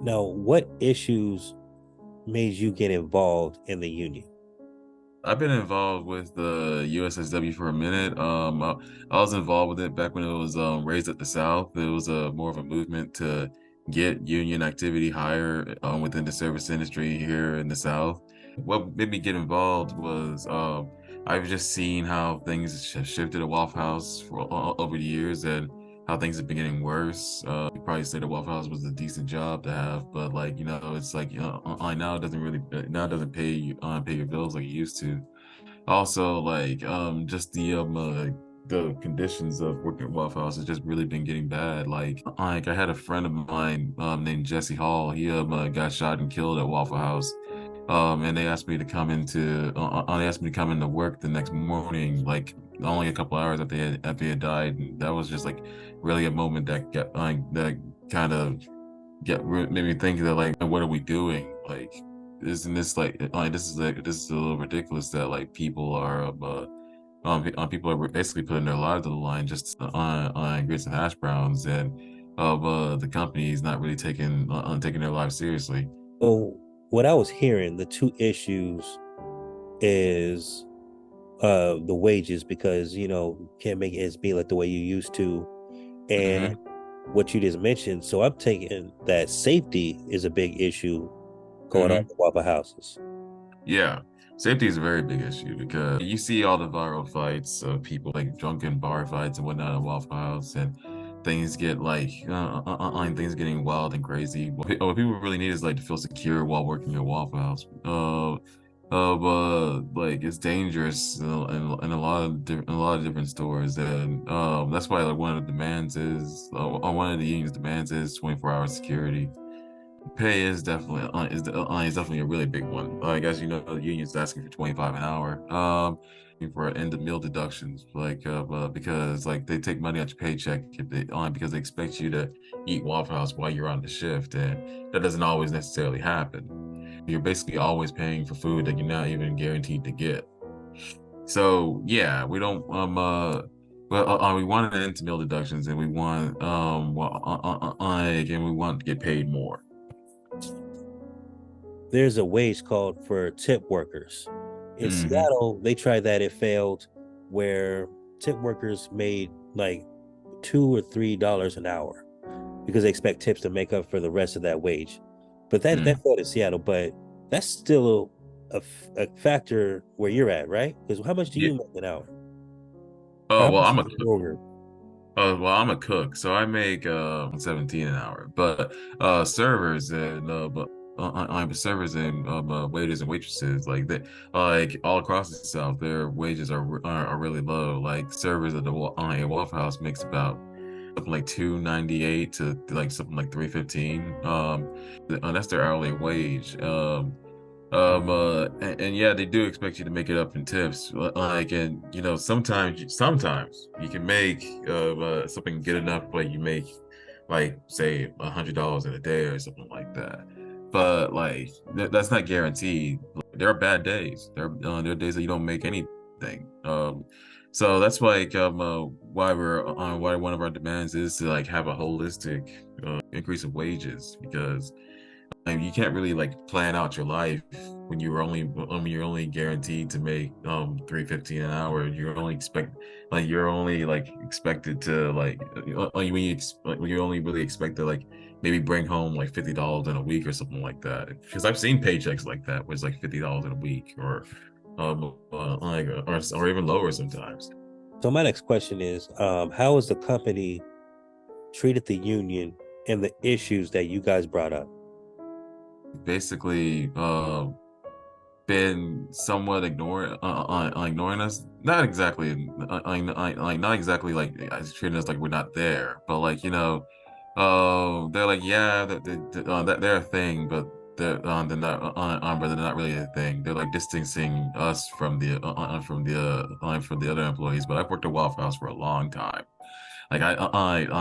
Now, what issues made you get involved in the union? I've been involved with the USSW for a minute. I was involved with it back when it was raised at the South. It was more of a movement to get union activity higher within the service industry here in the South. What made me get involved was I've just seen how things have shifted at Waffle House over the years and how things have been getting worse. You probably say the Waffle House was a decent job to have, but like it's like now it doesn't really now it doesn't pay your bills like it used to. Also, like just the conditions of working at Waffle House has just really been getting bad. Like I had a friend of mine named Jesse Hall. He got shot and killed at Waffle House. And they asked me to come they asked me to come into work the next morning, like only a couple hours after he had died. And that was just like really a moment that kind of made me think that like, what are we doing? Like, isn't this this is a little ridiculous that like people are basically putting their lives on the line just on grits and hash browns, and the company is not really taking their lives seriously. So, what I was hearing, the two issues is the wages because can't make ends meet like the way you used to, and Hmm. what you just mentioned. So I'm taking that safety is a big issue going on Hmm. at Waffle Houses. Yeah. Safety is a very big issue because you see all the viral fights of people like drunken bar fights and whatnot at Waffle House, and things get like things getting wild and crazy. What people really need is like to feel secure while working at Waffle House. Like it's dangerous in a lot of different stores, and that's why like one of the union's demands is 24-hour security. Pay is definitely a really big one. I guess the union's asking for 25 an hour. For end of meal deductions, because like they take money out your paycheck if they because they expect you to eat Waffle House while you're on the shift, and that doesn't always necessarily happen. You're basically always paying for food that you're not even guaranteed to get. So yeah, we don't we want an end to meal deductions, and we want we want to get paid more. There's a wage called for tip workers. In Hmm. Seattle, they tried that, it failed, where tip workers made like $2 or $3 an hour because they expect tips to make up for the rest of that wage. But that failed in Seattle, but that's still a factor where you're at, right? Because how much do Yeah. you make an hour? Or Oh how well, much is the burger? I'm a cook, so I make 17 an hour. But servers and I'm servers and waiters and waitresses like that, like all across the South, their wages are really low. Like servers at a Waffle House makes about something like 2.98 to like something like 3.15. That's their hourly wage. And yeah, they do expect you to make it up in tips. Like, and sometimes you can make something good enough, like you make like say $100 in a day or something like that. But like that's not guaranteed. There are bad days. There are days that you don't make anything. So that's like why one of our demands is to like have a holistic increase of wages, because you can't really like plan out your life when you're only guaranteed to make 3.15 an hour. You're only like expected to when you only really expect to like maybe bring home like $50 in a week or something like that. Because I've seen paychecks like that where it's like $50 in a week, or even lower sometimes. So my next question is, how has the company treated the union and the issues that you guys brought up? Basically, been somewhat ignoring us. Not exactly, not exactly like treating us like we're not there, but like they're like yeah, that they're a thing, but they're not really a thing. They're like distancing us from the other employees. But I've worked at Waffle House for a long time. Like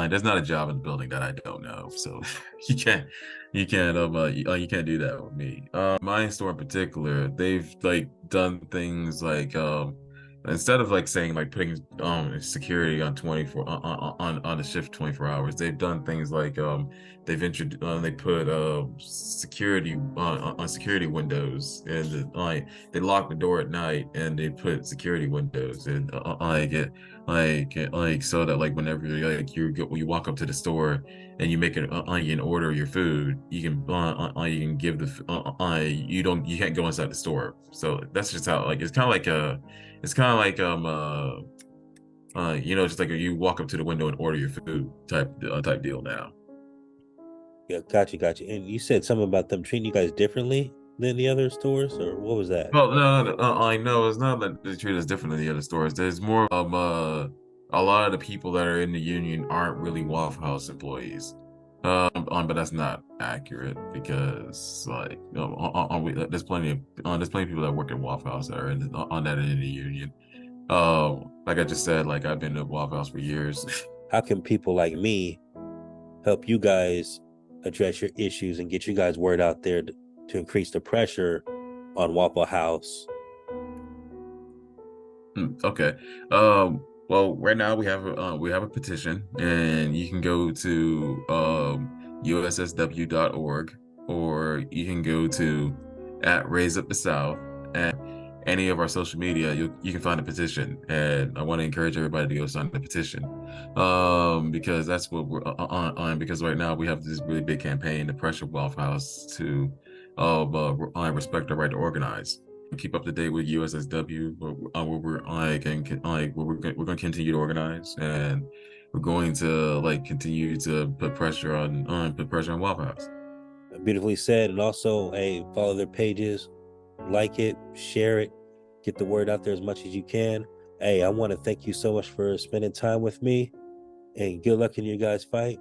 there's not a job in the building that I don't know. So you can't, you can't do that with me. My store in particular, they've like done things like instead of like saying like putting security on 24 on the shift 24 hours, they've done things like they've introduced they put security on security windows, and like they lock the door at night and they put security windows, and like so that like whenever you walk up to the store and you make an order your food, you can give the you can't go inside the store. So that's just how, like, it's kind of like just like you walk up to the window and order your food type deal now. Yeah, got you. And you said something about them treating you guys differently than the other stores, or what was that? Well, no, I know it's not that they treat us different than the other stores. There's more a lot of the people that are in the union aren't really Waffle House employees. But that's not accurate, because like there's plenty of people that work at Waffle House that are on that end of the union. Like I just said, like I've been to Waffle House for years. How can people like me help you guys address your issues and get you guys word out there to increase the pressure on Waffle House? Okay. Well, right now we have a petition, and you can go to ussw.org, or you can go to at Raise Up the South, and any of our social media. You can find a petition, and I want to encourage everybody to go sign the petition, because that's what we're on. Because right now we have this really big campaign to pressure Waffle House to respect our right to organize. Keep up to date with USSW, where we're like and like where we're going to continue to organize, and we're going to like continue to put pressure on Waffle House. Beautifully said. And also, hey, follow their pages, like it, share it, get the word out there as much as you can. Hey, I want to thank you so much for spending time with me, and good luck in your guys' fight.